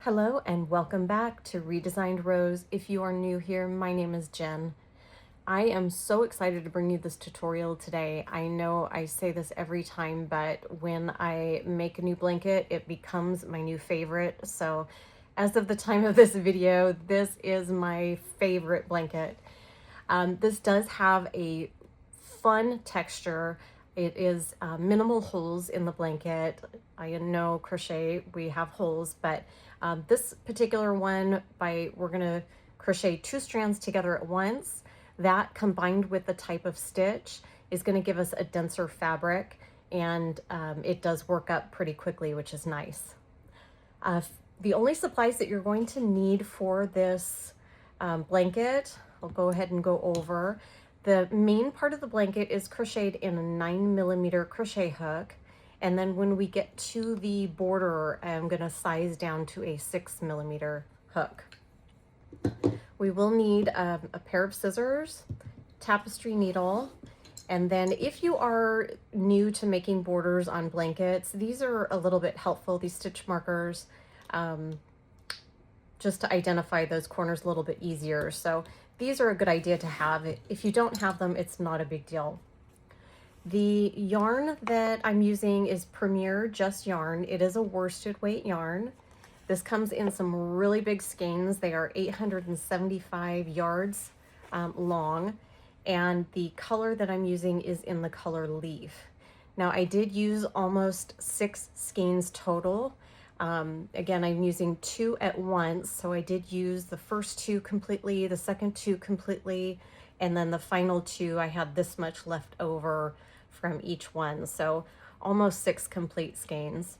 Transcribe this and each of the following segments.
Hello and welcome back to Redesigned Rose. If you are new here, my name is Jen. I am so excited to bring you this tutorial today. I know I say this every time, but when I make a new blanket, it becomes my new favorite. So as of the time of this video, this is my favorite blanket. This does have a fun texture. It is minimal holes in the blanket. I know crochet, we have holes, but this particular one, we're gonna crochet 2 strands together at once. That combined with the type of stitch is gonna give us a denser fabric, and it does work up pretty quickly, which is nice. The only supplies that you're going to need for this blanket, I'll go ahead and go over. The main part of the blanket is crocheted in a 9mm crochet hook. And then when we get to the border, I'm gonna size down to a 6mm hook. We will need a pair of scissors, tapestry needle, and then if you are new to making borders on blankets, these are a little bit helpful, these stitch markers, just to identify those corners a little bit easier. So these are a good idea to have. If you don't have them, it's not a big deal. The yarn that I'm using is Premier Just Yarn. It is a worsted weight yarn. This comes in some really big skeins. They are 875 yards long, and the color that I'm using is in the color Leaf. Now I did use almost 6 skeins total. Again, I'm using 2 at once, so I did use the first 2 completely, the second 2 completely, and then the final 2, I had this much left over from each one, so almost 6 complete skeins.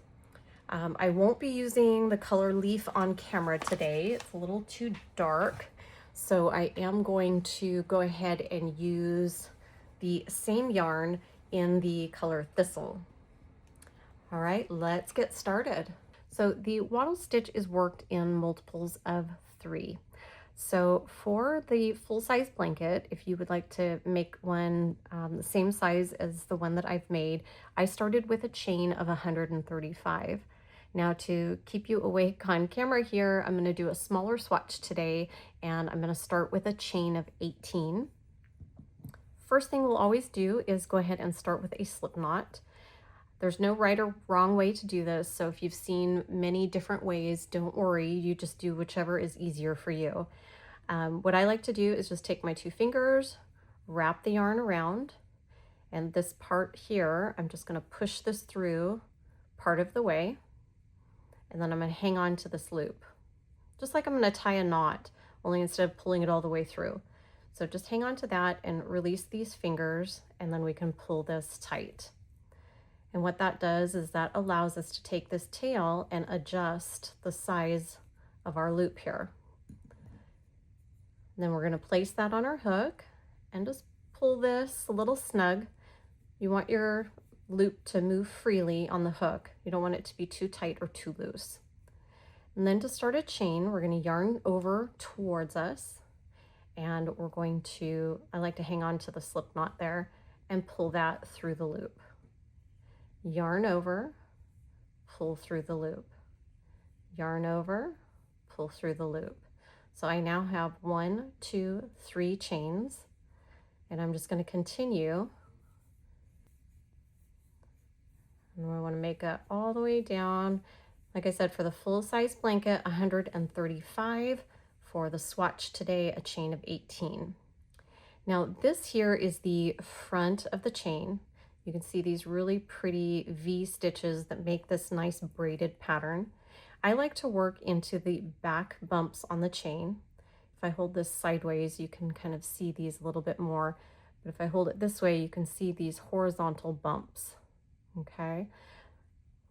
I won't be using the color Leaf on camera today. It's a little too dark, so I am going to go ahead and use the same yarn in the color Thistle. All right, let's get started. So the waddle stitch is worked in multiples of 3. So for the full-size blanket, if you would like to make one the same size as the one that I've made, I started with a chain of 135. Now to keep you awake on camera here, I'm going to do a smaller swatch today, and I'm going to start with a chain of 18. First thing we'll always do is go ahead and start with a slip knot. There's no right or wrong way to do this, so if you've seen many different ways, don't worry, you just do whichever is easier for you. What I like to do is just take my 2 fingers, wrap the yarn around, and this part here, I'm just gonna push this through part of the way, and then I'm gonna hang on to this loop. Just like I'm gonna tie a knot, only instead of pulling it all the way through. So just hang on to that and release these fingers, and then we can pull this tight. And what that does is that allows us to take this tail and adjust the size of our loop here. And then we're going to place that on our hook and just pull this a little snug. You want your loop to move freely on the hook. You don't want it to be too tight or too loose. And then to start a chain, we're going to yarn over towards us, and we're going to, I like to hang on to the slip knot there and pull that through the loop. Yarn over, pull through the loop, yarn over, pull through the loop. So I now have 1, 2, 3 chains, and I'm just going to continue. And I want to make it all the way down. Like I said, for the full-size blanket, 135. For the swatch today, a chain of 18. Now this here is the front of the chain. You can see these really pretty V stitches that make this nice braided pattern. I like to work into the back bumps on the chain. If I hold this sideways, you can kind of see these a little bit more. But if I hold it this way, you can see these horizontal bumps. Okay.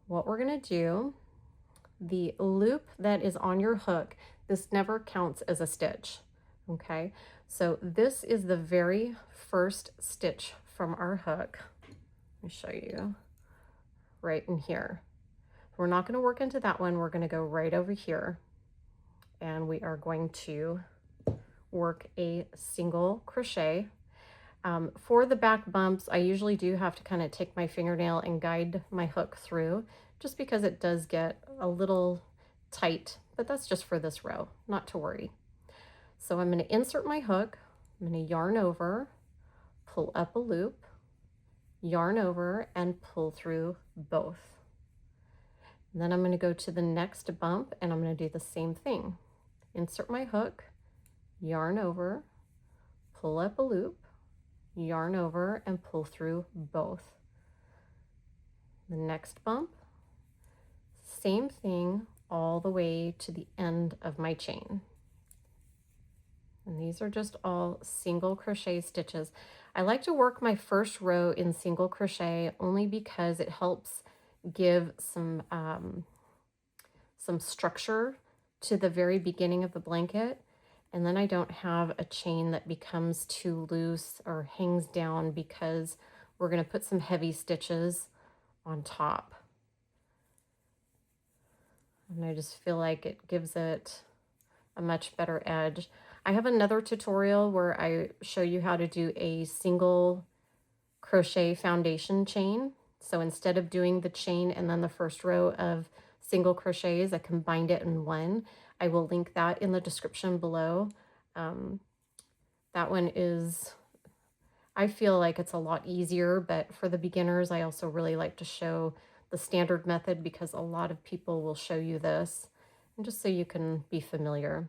What we're going to do, the loop that is on your hook, this never counts as a stitch. Okay. So this is the very first stitch from our hook. Let me show you right in here. We're not going to work into that one. We're going to go right over here, and we are going to work a single crochet. For the back bumps, I usually do have to kind of take my fingernail and guide my hook through, just because it does get a little tight but that's just for this row, not to worry. So I'm going to insert my hook, I'm going to yarn over, pull up a loop, yarn over, and pull through both. And then I'm going to go to the next bump and I'm going to do the same thing. Insert my hook, yarn over, pull up a loop, yarn over, and pull through both. The next bump, same thing all the way to the end of my chain. And these are just all single crochet stitches. I like to work my first row in single crochet only because it helps give some structure to the very beginning of the blanket, and then I don't have a chain that becomes too loose or hangs down because we're going to put some heavy stitches on top. And I just feel like it gives it a much better edge. I have another tutorial where I show you how to do a single crochet foundation chain. So instead of doing the chain and then the first row of single crochets, I combined it in one. I will link that in the description below. That one is, I feel like it's a lot easier, but for the beginners, I also really like to show the standard method because a lot of people will show you this, and just so you can be familiar.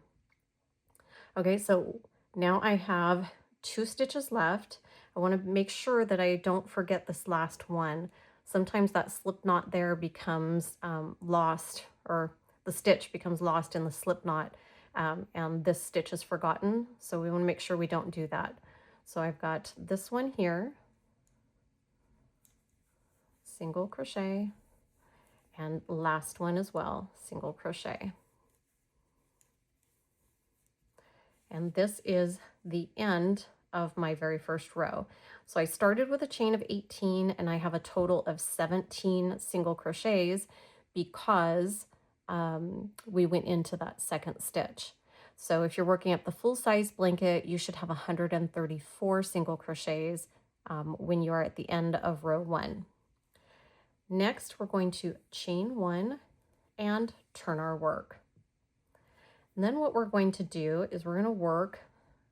Okay, so now I have 2 stitches left. I want to make sure that I don't forget this last one. Sometimes that slip knot there becomes lost, or the stitch becomes lost in the slip knot, and this stitch is forgotten. So we want to make sure we don't do that. So I've got this one here, single crochet, and last one as well, single crochet. And this is the end of my very first row. So I started with a chain of 18 and I have a total of 17 single crochets because we went into that second stitch. So if you're working up the full size blanket, you should have 134 single crochets when you are at the end of row 1. Next, we're going to chain 1 and turn our work. And then what we're going to do is we're going to work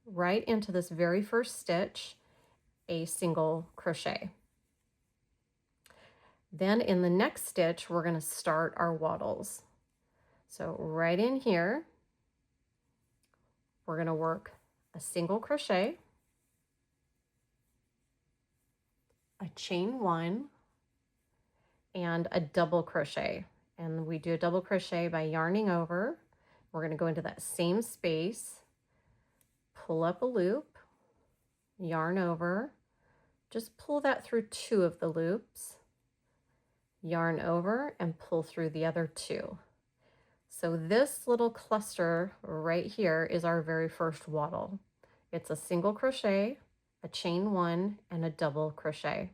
right into this very first stitch a single crochet. Then in the next stitch, we're going to start our waddles. So right in here, we're going to work a single crochet, a chain 1, and a double crochet. And we do a double crochet by yarning over. We're going to go into that same space, pull up a loop, yarn over, just pull that through 2 of the loops, yarn over, and pull through the other 2. So this little cluster right here is our very first waddle. It's a single crochet, a chain 1, and a double crochet.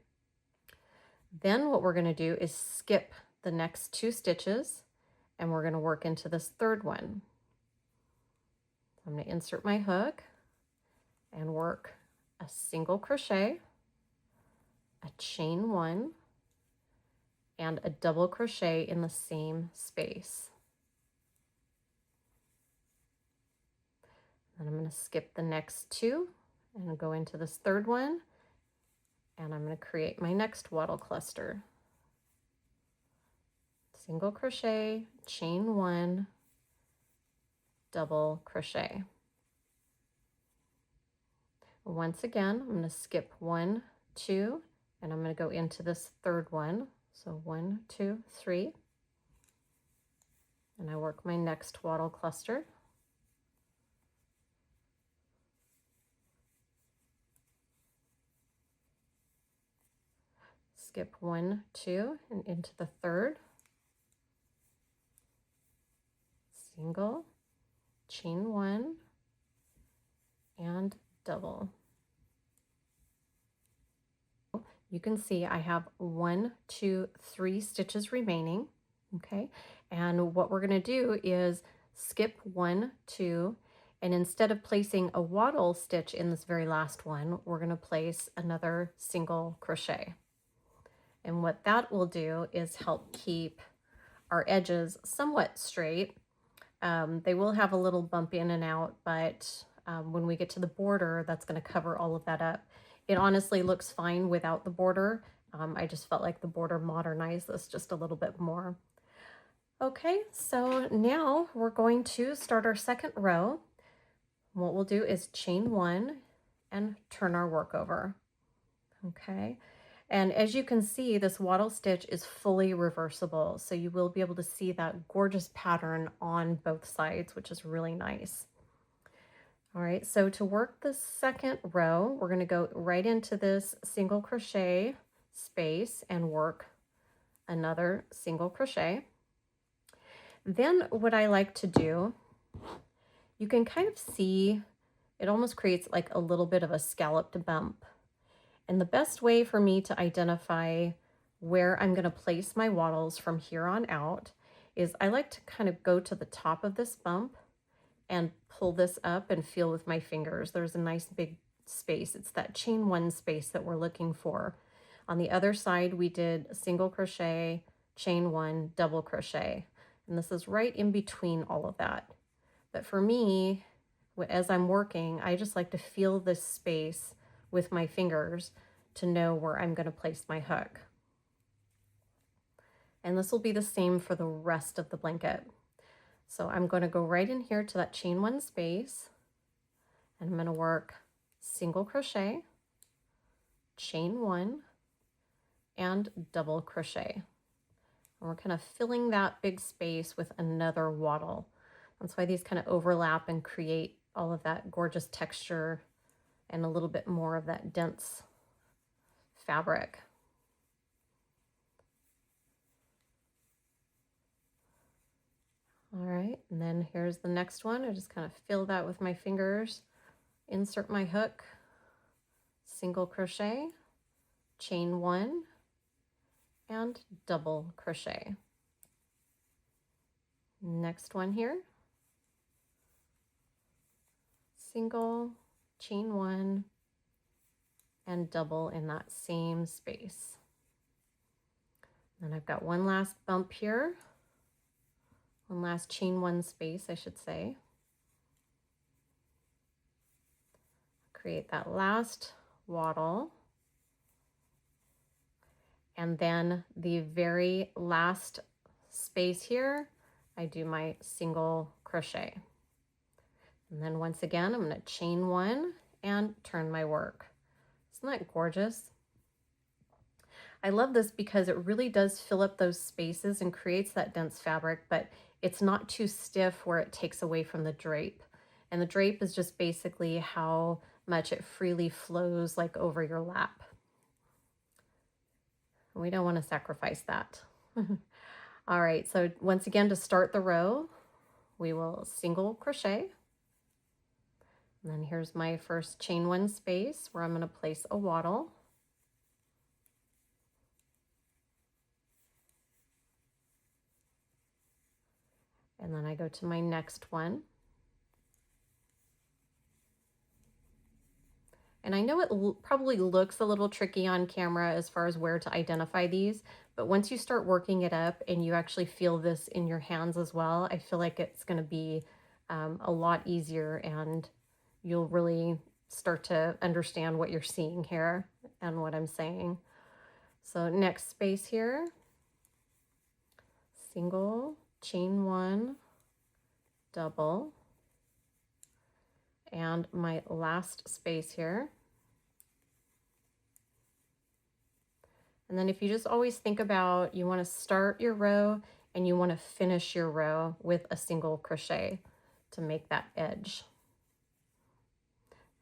Then what we're going to do is skip the next 2 stitches and we're going to work into this third one. I'm going to insert my hook and work a single crochet, a chain 1, and a double crochet in the same space. And I'm going to skip the next 2 and go into this third one, and I'm going to create my next waddle cluster. Single crochet, chain 1, double crochet. Once again, I'm going to skip 1, 2, and I'm going to go into this third one. So 1, 2, 3, and I work my next waddle cluster. Skip 1, 2, and into the third. Single, chain 1, and double. You can see I have 1, 2, 3 stitches remaining, okay? And what we're gonna do is skip 1, 2, and instead of placing a waddle stitch in this very last one, we're gonna place another single crochet. And what that will do is help keep our edges somewhat straight. They will have a little bump in and out, but when we get to the border, that's going to cover all of that up. It honestly looks fine without the border. I just felt like the border modernized this just a little bit more. Okay, so now we're going to start our second row. What we'll do is chain one and turn our work over. Okay, and as you can see, this waddle stitch is fully reversible, so you will be able to see that gorgeous pattern on both sides, which is really nice. All right, so to work the second row, we're going to go right into this single crochet space and work another single crochet. Then what I like to do, you can kind of see it almost creates like a little bit of a scalloped bump. And the best way for me to identify where I'm going to place my waddles from here on out is I like to kind of go to the top of this bump and pull this up and feel with my fingers. There's a nice big space. It's that chain one space that we're looking for. On the other side, we did a single crochet, chain one, double crochet. And this is right in between all of that. But for me, as I'm working, I just like to feel this space with my fingers to know where I'm going to place my hook. And this will be the same for the rest of the blanket. So I'm going to go right in here to that chain one space, and I'm going to work single crochet, chain one, and double crochet. And we're kind of filling that big space with another waddle. That's why these kind of overlap and create all of that gorgeous texture and a little bit more of that dense fabric. All right, and then here's the next one. I just kind of fill that with my fingers, insert my hook, single crochet, chain one, and double crochet. Next one here, single, chain one, and double in that same space. Then I've got one last bump here, one last chain one space, I should say. Create that last waddle. And then the very last space here, I do my single crochet. And then once again, I'm going to chain one and turn my work. Isn't that gorgeous? I love this because it really does fill up those spaces and creates that dense fabric, but it's not too stiff where it takes away from the drape. And the drape is just basically how much it freely flows like over your lap. We don't want to sacrifice that. All right, so once again, to start the row, we will single crochet. And then here's my first chain one space where I'm going to place a waddle. And then I go to my next one. And I know it probably looks a little tricky on camera as far as where to identify these, but once you start working it up and you actually feel this in your hands as well, I feel like it's going to be a lot easier, and you'll really start to understand what you're seeing here and what I'm saying. So next space here, single, chain one, double, and my last space here. And then if you just always think about, you want to start your row and you want to finish your row with a single crochet to make that edge.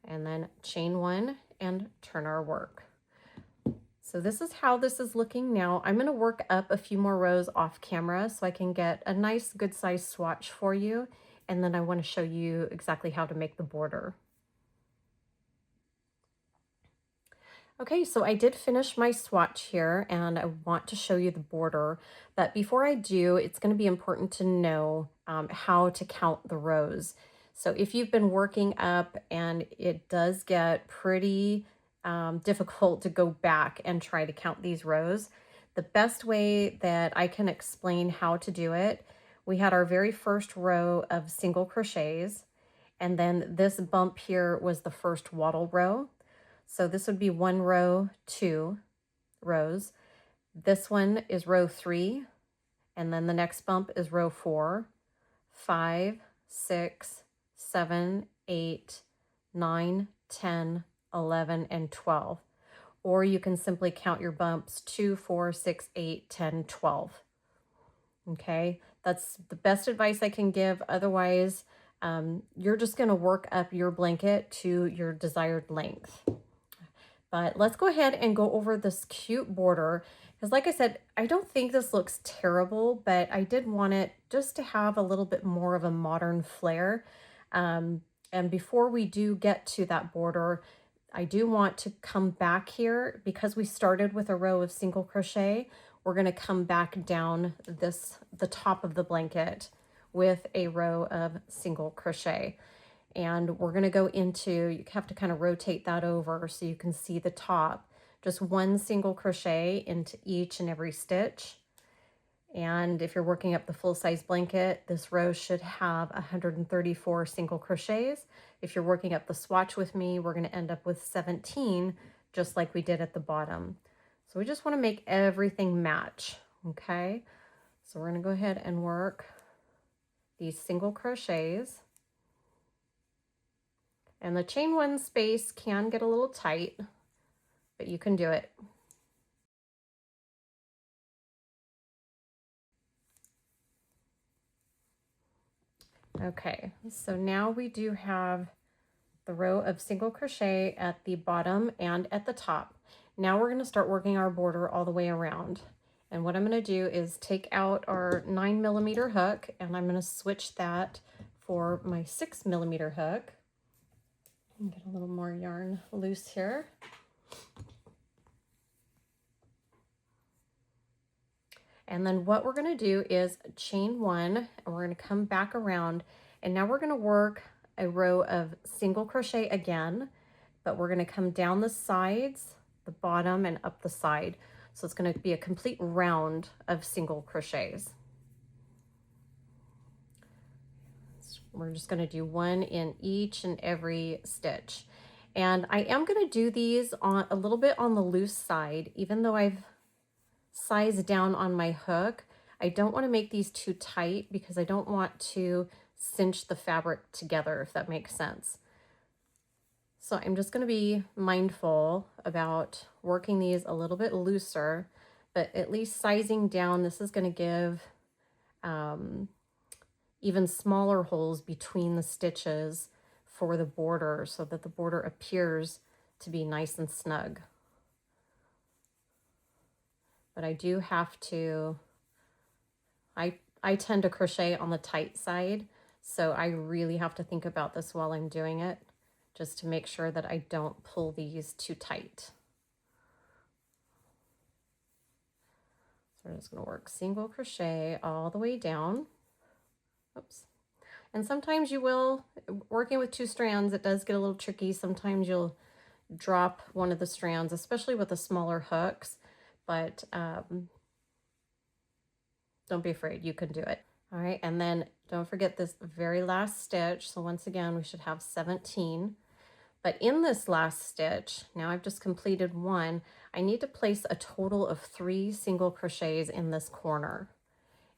And then chain one and turn our work. So this is how this is looking now. I'm going to work up a few more rows off camera so I can get a nice good size swatch for you. And then I want to show you exactly how to make the border. Okay, so I did finish my swatch here and I want to show you the border, but before I do, it's going to be important to know how to count the rows. So if you've been working up and it does get pretty difficult to go back and try to count these rows, the best way that I can explain how to do it, we had our very first row of single crochets, and then this bump here was the first waddle row. So this would be 1 row, 2 rows. This one is row 3, and then the next bump is row 4, 5, 6, 7, 8, 9, 10, 11, and 12. Or you can simply count your bumps 2, 4, 6, 8, 10, 12. Okay, that's the best advice I can give. Otherwise, you're just going to work up your blanket to your desired length. But let's go ahead and go over this cute border, because like I said, I don't think this looks terrible, but I did want it just to have a little bit more of a modern flair. And before we do get to that border, I do want to come back here because we started with a row of single crochet. We're going to come back down the top of the blanket with a row of single crochet. And we're going to go into, you have to kind of rotate that over so you can see the top, just 1 single crochet into each and every stitch. And if you're working up the full-size blanket, this row should have 134 single crochets. If you're working up the swatch with me, we're going to end up with 17, just like we did at the bottom. So we just want to make everything match, okay? So we're going to go ahead and work these single crochets. And the chain 1 space can get a little tight, but you can do it. Okay, so now we do have the row of single crochet at the bottom and at the top. Now we're going to start working our border all the way around. And what I'm going to do is take out our 9mm hook, and I'm going to switch that for my 6mm hook. Get a little more yarn loose here. And then what we're going to do is chain 1, and we're going to come back around, and now we're going to work a row of single crochet again, but we're going to come down the sides, the bottom, and up the side. So it's going to be a complete round of single crochets. We're just going to do 1 in each and every stitch. And I am going to do these on a little bit on the loose side, even though I've sized down on my hook. I don't want to make these too tight because I don't want to cinch the fabric together, if that makes sense. So I'm just going to be mindful about working these a little bit looser, but at least sizing down. This is going to give even smaller holes between the stitches for the border so that the border appears to be nice and snug. But I do have to, I tend to crochet on the tight side, so I really have to think about this while I'm doing it, just to make sure that I don't pull these too tight. So we're just going to work single crochet all the way down. Oops. And sometimes you will, working with 2 strands, it does get a little tricky. Sometimes you'll drop one of the strands, especially with the smaller hooks, but don't be afraid, you can do it. All right, and then don't forget this very last stitch. So once again, we should have 17. But in this last stitch, now I've just completed 1, I need to place a total of 3 single crochets in this corner.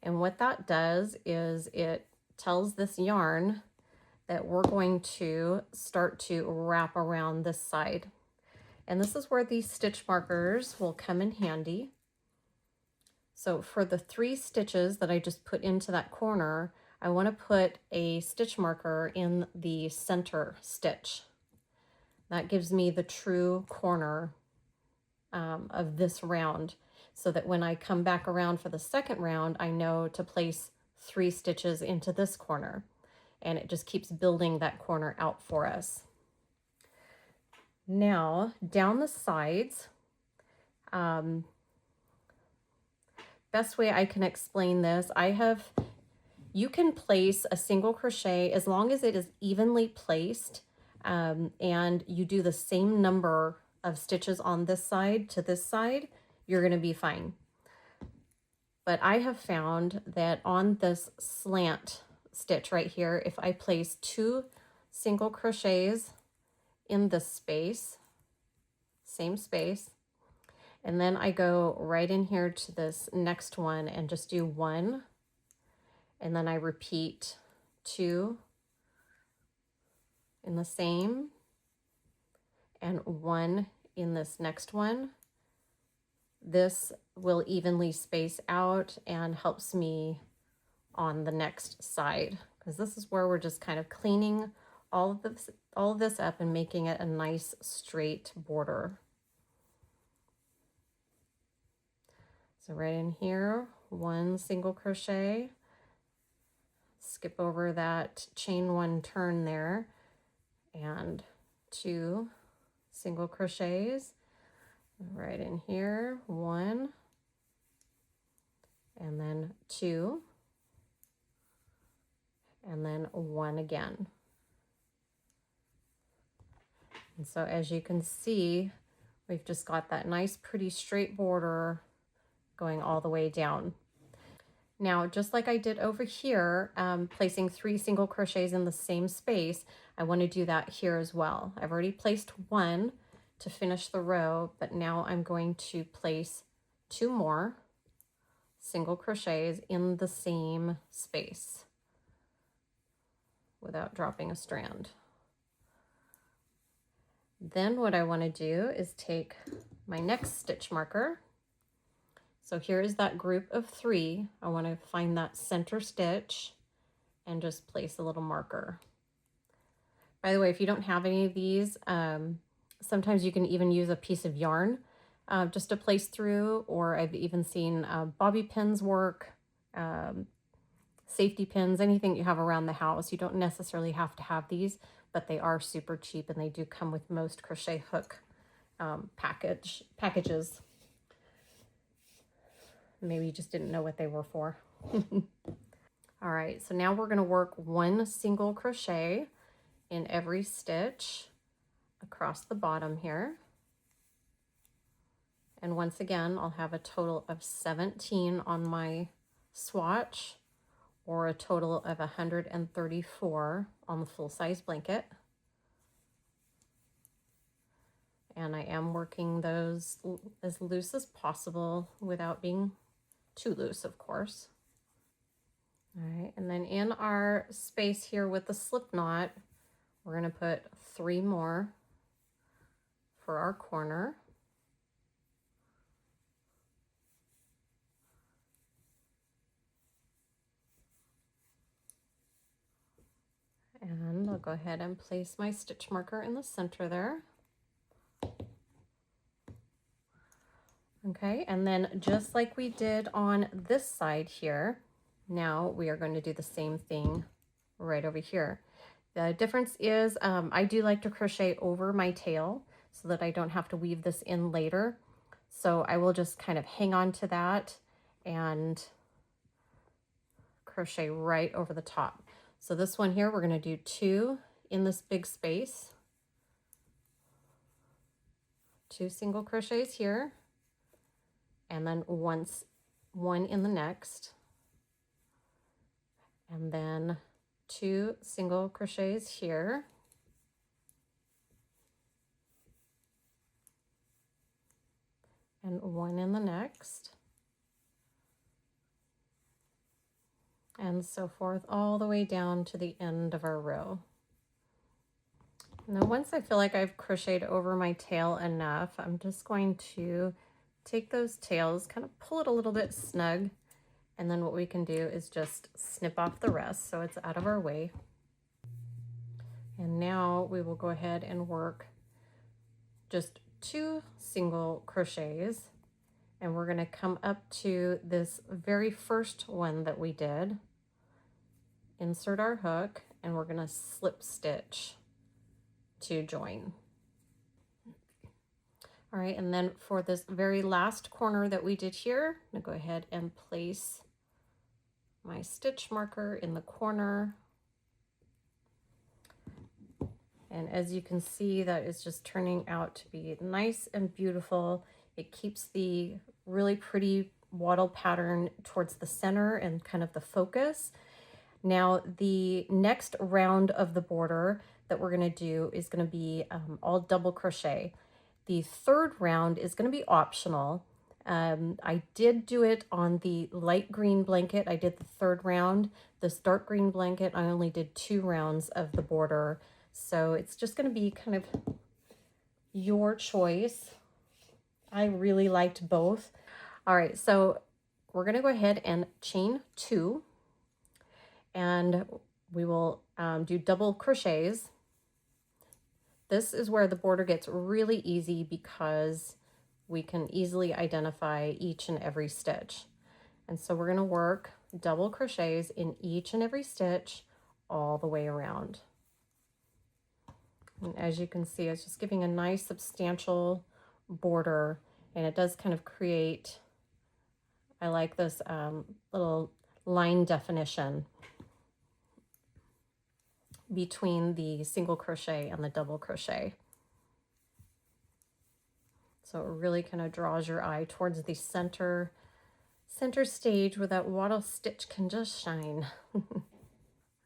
And what that does is it tells this yarn that we're going to start to wrap around this side. And this is where these stitch markers will come in handy. So for the 3 stitches that I just put into that corner, I want to put a stitch marker in the center stitch. That gives me the true corner of this round, so that when I come back around for the second round, I know to place 3 stitches into this corner, and it just keeps building that corner out for us. Now down the sides, best way I can explain this, you can place a single crochet as long as it is evenly placed, and you do the same number of stitches on this side to this side, you're going to be fine. But I have found that on this slant stitch right here, if I place 2 single crochets in this space, same space, and then I go right in here to this next one and just do 1, and then I repeat 2 in the same, and 1 in this next one. This will evenly space out and helps me on the next side, because this is where we're just kind of cleaning all of this up and making it a nice straight border. So right in here, 1 single crochet, skip over that chain 1 turn there, and 2 single crochets right in here, 1, and then 2, and then 1 again. And so as you can see, we've just got that nice pretty straight border going all the way down. Now, just like I did over here, placing 3 single crochets in the same space, I want to do that here as well. I've already placed 1 to finish the row, but now I'm going to place 2 more single crochets in the same space without dropping a strand. Then what I want to do is take my next stitch marker. So here is that group of 3. I want to find that center stitch and just place a little marker. By the way, if you don't have any of these, sometimes you can even use a piece of yarn just to place through, or I've even seen bobby pins work, safety pins, anything you have around the house. You don't necessarily have to have these, but they are super cheap and they do come with most Crochet Hook packages. Maybe you just didn't know what they were for. All right, so now we're going to work 1 single crochet in every stitch across the bottom here. And once again, I'll have a total of 17 on my swatch, or a total of 134 on the full-size blanket. And I am working those as loose as possible without being too loose, of course. All right, and then in our space here with the slip knot, we're going to put 3 more for our corner. And I'll go ahead and place my stitch marker in the center there. Okay, and then just like we did on this side here, now we are going to do the same thing right over here. The difference is I do like to crochet over my tail so that I don't have to weave this in later. So I will just kind of hang on to that and crochet right over the top. So this one here, we're going to do 2 in this big space, 2 single crochets here, and then 1 in the next, and then 2 single crochets here, and 1 in the next, and so forth all the way down to the end of our row. Now once I feel like I've crocheted over my tail enough, I'm just going to take those tails, kind of pull it a little bit snug, and then what we can do is just snip off the rest so it's out of our way. And now we will go ahead and work just 2 single crochets, and we're going to come up to this very first one that we did, insert our hook, and we're going to slip stitch to join. All right, and then for this very last corner that we did here, I'm going to go ahead and place my stitch marker in the corner. And as you can see, that is just turning out to be nice and beautiful. It keeps the really pretty waddle pattern towards the center and kind of the focus. Now the next round of the border that we're going to do is going to be all double crochet. The third round is going to be optional. I did do it on the light green blanket. I did the third round. This dark green blanket, I only did 2 rounds of the border. So it's just going to be kind of your choice. I really liked both. All right, so we're going to go ahead and chain 2, and we will do double crochets. This is where the border gets really easy because we can easily identify each and every stitch. And so we're going to work double crochets in each and every stitch all the way around. And as you can see, it's just giving a nice substantial border, and it does kind of create, I like this little line definition between the single crochet and the double crochet. So it really kind of draws your eye towards the center stage where that waddle stitch can just shine. All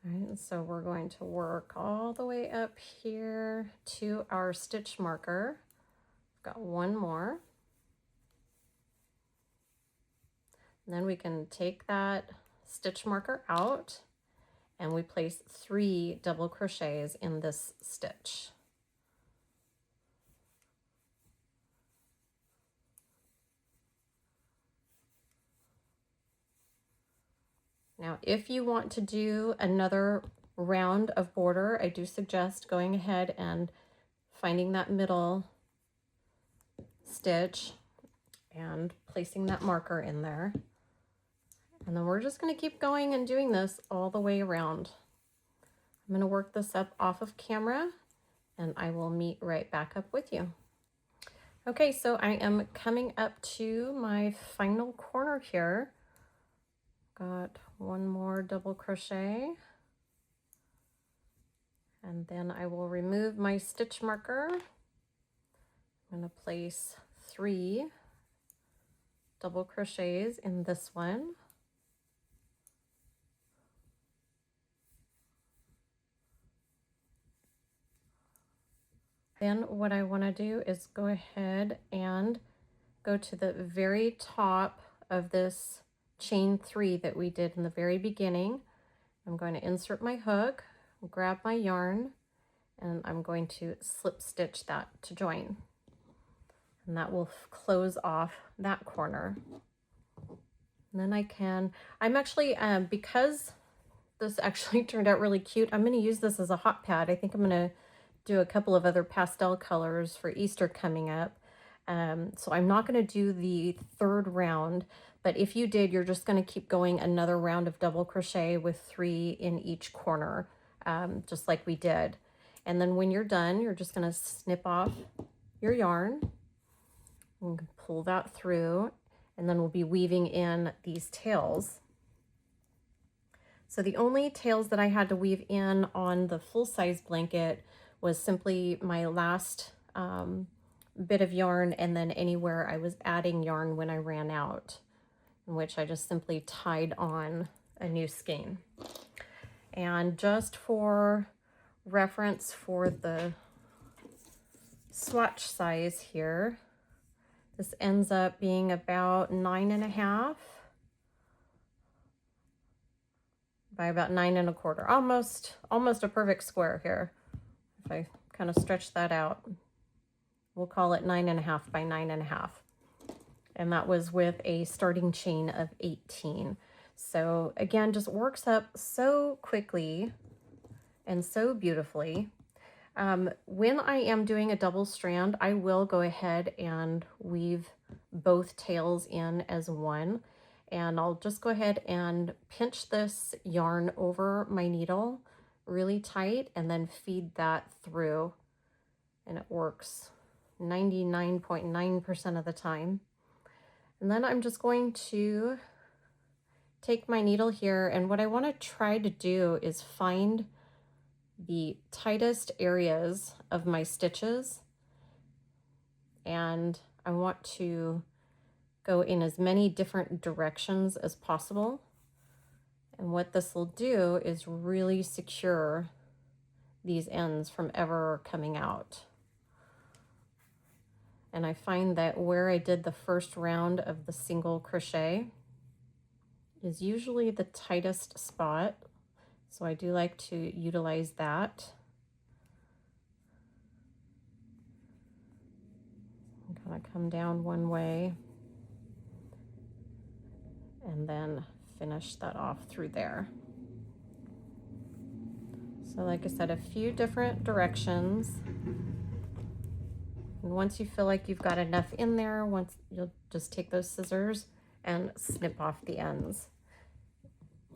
right, so we're going to work all the way up here to our stitch marker. Got one more. And then we can take that stitch marker out, and we place 3 double crochets in this stitch. Now, if you want to do another round of border, I do suggest going ahead and finding that middle stitch and placing that marker in there. And then we're just going to keep going and doing this all the way around. I'm going to work this up off of camera, and I will meet right back up with you. Okay, so I am coming up to my final corner here. Got one more double crochet, and then I will remove my stitch marker. I'm going to place 3 double crochets in this one. Then what I want to do is go ahead and go to the very top of this chain 3 that we did in the very beginning. I'm going to insert my hook, grab my yarn, and I'm going to slip stitch that to join. And that will close off that corner. And then I'm actually, because this actually turned out really cute, I'm going to use this as a hot pad. I think I'm going to do a couple of other pastel colors for Easter coming up. So I'm not going to do the third round, but if you did, you're just going to keep going another round of double crochet with 3 in each corner, just like we did. And then when you're done, you're just going to snip off your yarn and pull that through, and then we'll be weaving in these tails. So the only tails that I had to weave in on the full-size blanket was simply my last bit of yarn, and then anywhere I was adding yarn when I ran out, in which I just simply tied on a new skein. And just for reference for the swatch size here, this ends up being about 9.5 by about 9 1/4, almost a perfect square here. If I kind of stretch that out, we'll call it 9.5 by 9.5. And that was with a starting chain of 18. So again, just works up so quickly and so beautifully. When I am doing a double strand, I will go ahead and weave both tails in as one. And I'll just go ahead and pinch this yarn over my needle really tight and then feed that through. And it works 99.9% of the time. And then I'm just going to take my needle here, and what I want to try to do is find the tightest areas of my stitches, and I want to go in as many different directions as possible. And what this will do is really secure these ends from ever coming out. And I find that where I did the first round of the single crochet is usually the tightest spot. So I do like to utilize that. I'm gonna come down one way and then finish that off through there. So like I said, a few different directions. And once you feel like you've got enough in there, you'll just take those scissors and snip off the ends.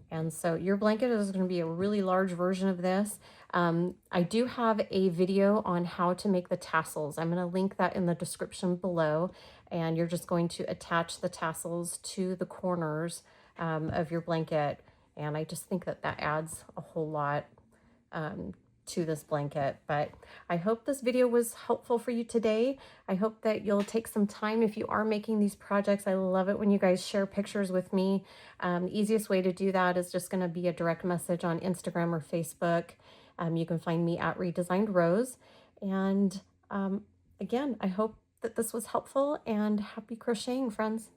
And so your blanket is going to be a really large version of this. I do have a video on how to make the tassels. I'm going to link that in the description below, and you're just going to attach the tassels to the corners of your blanket. And I just think that that adds a whole lot to this blanket. But I hope this video was helpful for you today. I hope that you'll take some time if you are making these projects. I love it when you guys share pictures with me. The easiest way to do that is just going to be a direct message on Instagram or Facebook. You can find me at Redesigned Rose. And again, I hope that this was helpful, and happy crocheting, friends.